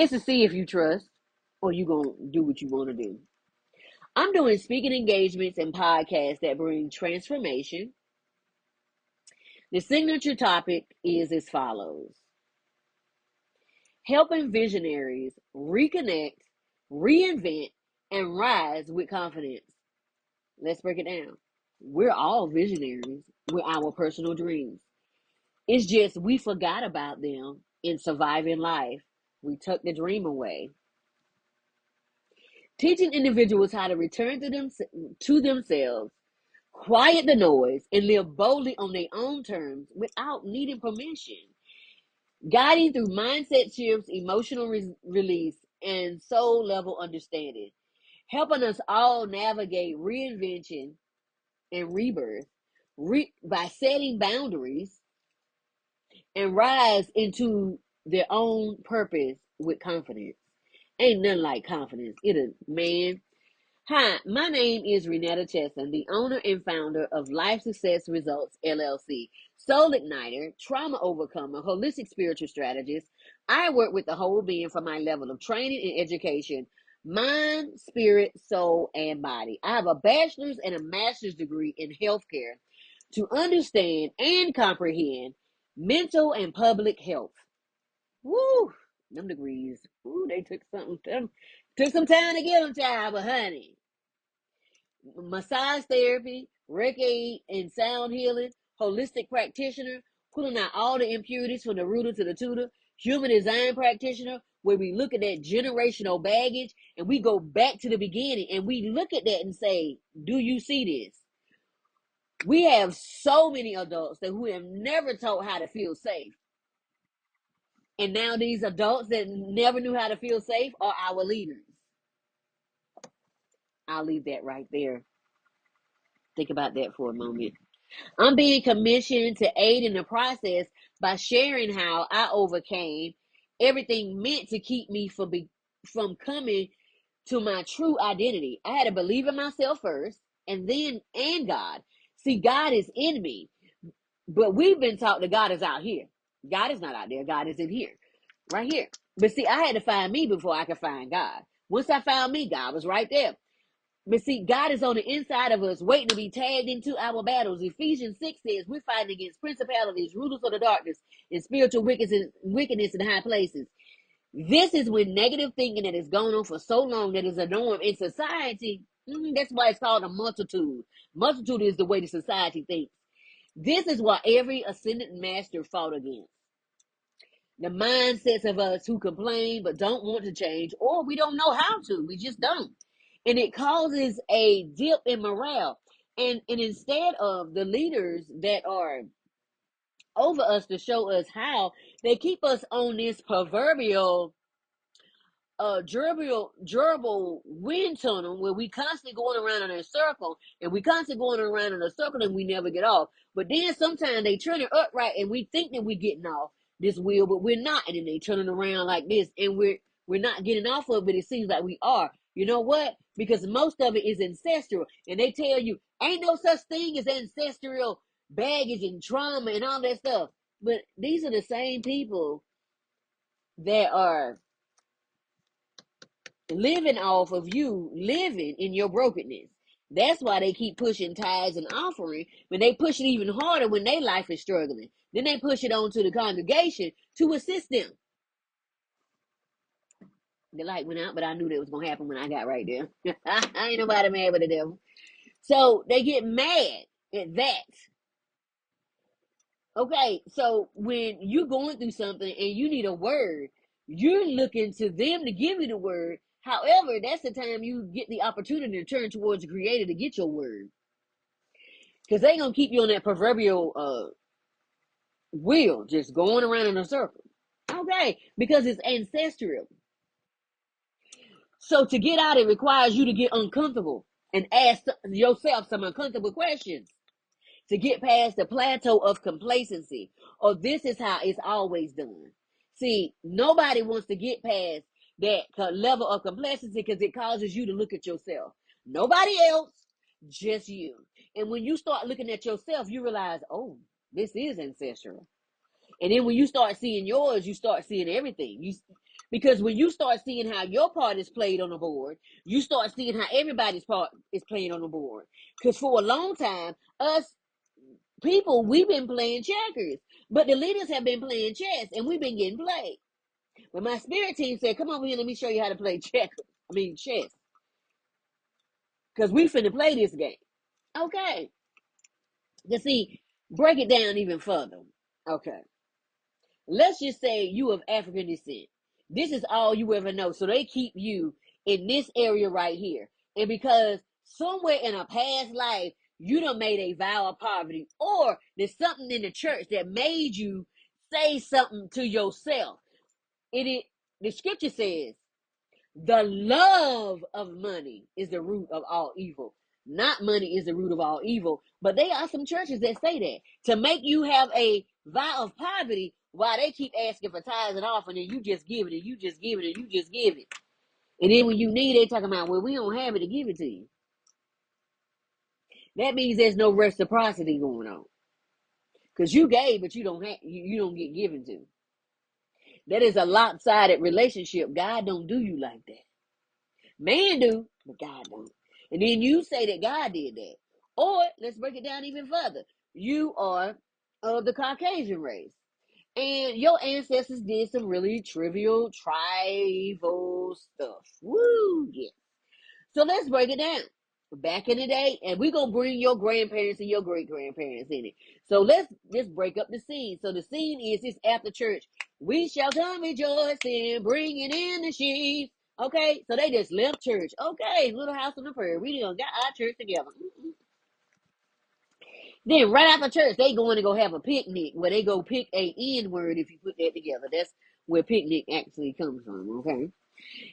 It's to see if you trust or you gonna do what you want to do. I'm doing speaking engagements and podcasts that bring transformation. The signature topic is as follows: helping visionaries reconnect, reinvent, and rise with confidence. Let's break it down. We're all visionaries with our personal dreams. It's just we forgot about them in surviving life. We took the dream away. Teaching individuals how to return to themselves, quiet the noise, and live boldly on their own terms without needing permission. Guiding through mindset shifts, emotional release, and soul level understanding. Helping us all navigate reinvention and rebirth by setting boundaries and rise into their own purpose with confidence. Ain't nothing like confidence. Man. Hi, my name is Renetta Cheston, the owner and founder of Life Success Results LLC, Soul Igniter, Trauma Overcomer, Holistic Spiritual Strategist. I work with the whole being from my level of training and education, mind, spirit, soul, and body. I have a bachelor's and a master's degree in healthcare to understand and comprehend mental and public health. Woo! Them degrees. Woo, they took some time to get them, child, but honey. Massage therapy, Reiki and sound healing, holistic practitioner, pulling out all the impurities from the rooter to the tutor, human design practitioner, where we look at that generational baggage and we go back to the beginning and we look at that and say, do you see this? We have so many adults who have never taught how to feel safe. And now these adults that never knew how to feel safe are our leaders. I'll leave that right there. Think about that for a moment. I'm being commissioned to aid in the process by sharing how I overcame everything meant to keep me from coming to my true identity. I had to believe in myself first and God. See, God is in me, but we've been taught that God is out here. God is not out there. God is in here, right here. But see, I had to find me before I could find God. Once I found me, God was right there. But see, God is on the inside of us, waiting to be tagged into our battles. Ephesians 6 says we're fighting against principalities, rulers of the darkness, and spiritual wickedness in high places. This is when negative thinking that has gone on for so long that is a norm in society. That's why it's called a multitude. Multitude is the way the society thinks. This is what every ascendant master fought against. The mindsets of us who complain but don't want to change, or we don't know how to. We just don't. And it causes a dip in morale. And instead of the leaders that are over us to show us how, they keep us on this proverbial gerbil wind tunnel where we constantly going around in a circle and we constantly going around in a circle and we never get off. But then sometimes they turn it upright and we think that we're getting off this wheel, but we're not. And then they turn it around like this and we're not getting off of it, but it seems like we are. You know what? Because most of it is ancestral. And they tell you ain't no such thing as ancestral baggage and trauma and all that stuff. But these are the same people that are living off of you living in your brokenness. That's why they keep pushing tithes and offering, when they push it even harder when their life is struggling. Then they push it on to the congregation to assist them. The light went out, but I knew that was going to happen when I got right there. Ain't nobody mad but the devil. So they get mad at that. Okay, so when you're going through something and you need a word, you're looking to them to give you the word. However, that's the time you get the opportunity to turn towards the Creator to get your word. Because they going to keep you on that proverbial wheel, just going around in a circle. Okay, because it's ancestral. So to get out, it requires you to get uncomfortable and ask yourself some uncomfortable questions to get past the plateau of complacency. Or this is how it's always done. See, nobody wants to get past that level of complacency because it causes you to look at yourself. Nobody else, just you. And when you start looking at yourself, you realize, oh, this is ancestral. And then when you start seeing yours, you start seeing everything. Because when you start seeing how your part is played on the board, you start seeing how everybody's part is played on the board. Because for a long time, us people, we've been playing checkers, but the leaders have been playing chess, and we've been getting played. But my spirit team said, "Come over here, let me show you how to play chess, because we finna play this game." Okay, you see, break it down even further. Okay, let's just say you of African descent. This is all you ever know. So they keep you in this area right here. And because somewhere in a past life, you done made a vow of poverty, or there's something in the church that made you say something to yourself. The scripture says, the love of money is the root of all evil. Not money is the root of all evil. But there are some churches that say that to make you have a vow of poverty while they keep asking for tithes and offering, and you just give it, and you just give it, and you just give it. And then when you need it, they talking about, well, we don't have it to give it to you. That means there's no reciprocity going on. Because you gave, but you don't get given to. That is a lopsided relationship. God don't do you like that. Man do, but God don't. And then you say that God did that. Or let's break it down even further. You are of the Caucasian race. And your ancestors did some really trivial tribal stuff. Woo, yeah. So let's break it down. Back in the day, and we're gonna bring your grandparents and your great grandparents in it. So let's just break up the scene. So the scene is this after church. We shall come rejoicing, bringing in the sheep. Okay, so they just left church. Okay, little house on the prairie. We done got our church together. Then right after church, they going to go have a picnic where they go pick a N word if you put that together. That's where picnic actually comes from. Okay.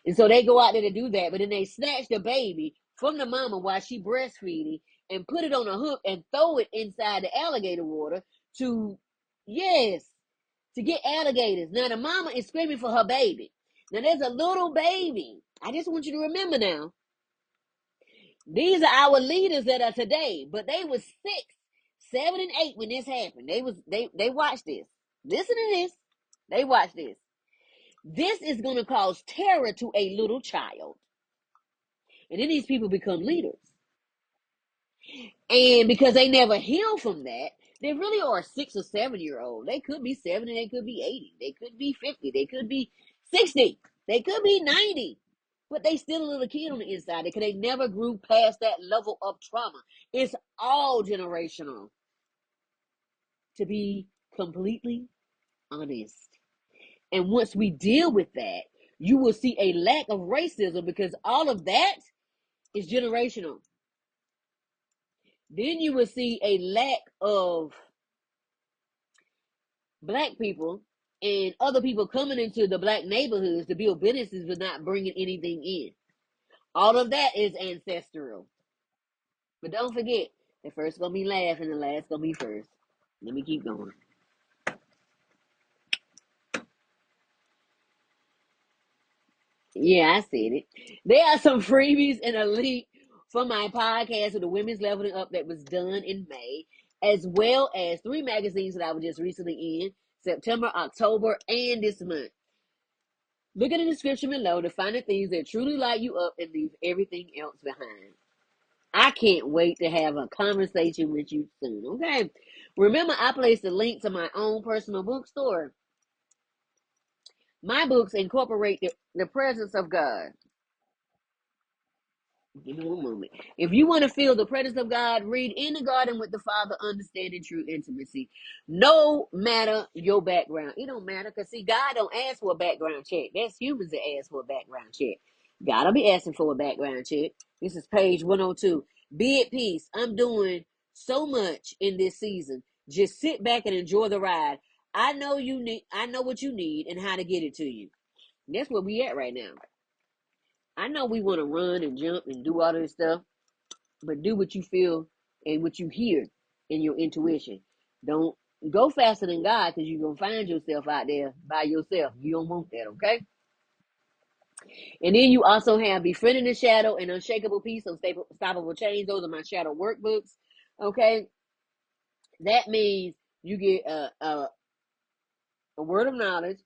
And so they go out there to do that, but then they snatch the baby from the mama while she breastfeeding and put it on a hook and throw it inside the alligator water to, yes, to get alligators. Now the mama is screaming for her baby. Now there's a little baby. I just want you to remember now, these are our leaders that are today, but they was 6, 7, and 8 when this happened. They watched this. Listen to this. They watched this. This is going to cause terror to a little child. And then these people become leaders. And because they never heal from that, they really are a 6 or 7-year-old. They could be 7 and they could be 80. They could be 50. They could be 60. They could be 90. But they still a little kid on the inside because they never grew past that level of trauma. It's all generational. To be completely honest. And once we deal with that, you will see a lack of racism because all of that is generational. Then you will see a lack of black people and other people coming into the black neighborhoods to build businesses but not bringing anything in. All of that is ancestral. But don't forget, the first gonna be last and the last gonna be first. Let me keep going. Yeah, I said it. There are some freebies and a link for my podcast with the Women's Leveling Up that was done in May, as well as 3 magazines that I was just recently in September, October, and this month. Look at the description below to find the things that truly light you up and leave everything else behind. I can't wait to have a conversation with you soon, okay? Remember, I placed a link to my own personal bookstore. My books incorporate the presence of God. Give me one moment. If you want to feel the presence of God, read In the Garden with the Father, Understanding True Intimacy. No matter your background. It don't matter because, see, God don't ask for a background check. That's humans that ask for a background check. God will be asking for a background check. This is page 102. Be at peace. I'm doing so much in this season. Just sit back and enjoy the ride. I know what you need and how to get it to you. That's where we at right now. I know we want to run and jump and do all this stuff, but do what you feel and what you hear in your intuition. Don't go faster than God because you're going to find yourself out there by yourself. You don't want that, okay? And then you also have Befriending the Shadow and Unshakable Peace, Unstoppable Change. Those are my shadow workbooks, okay? That means you get a word of knowledge,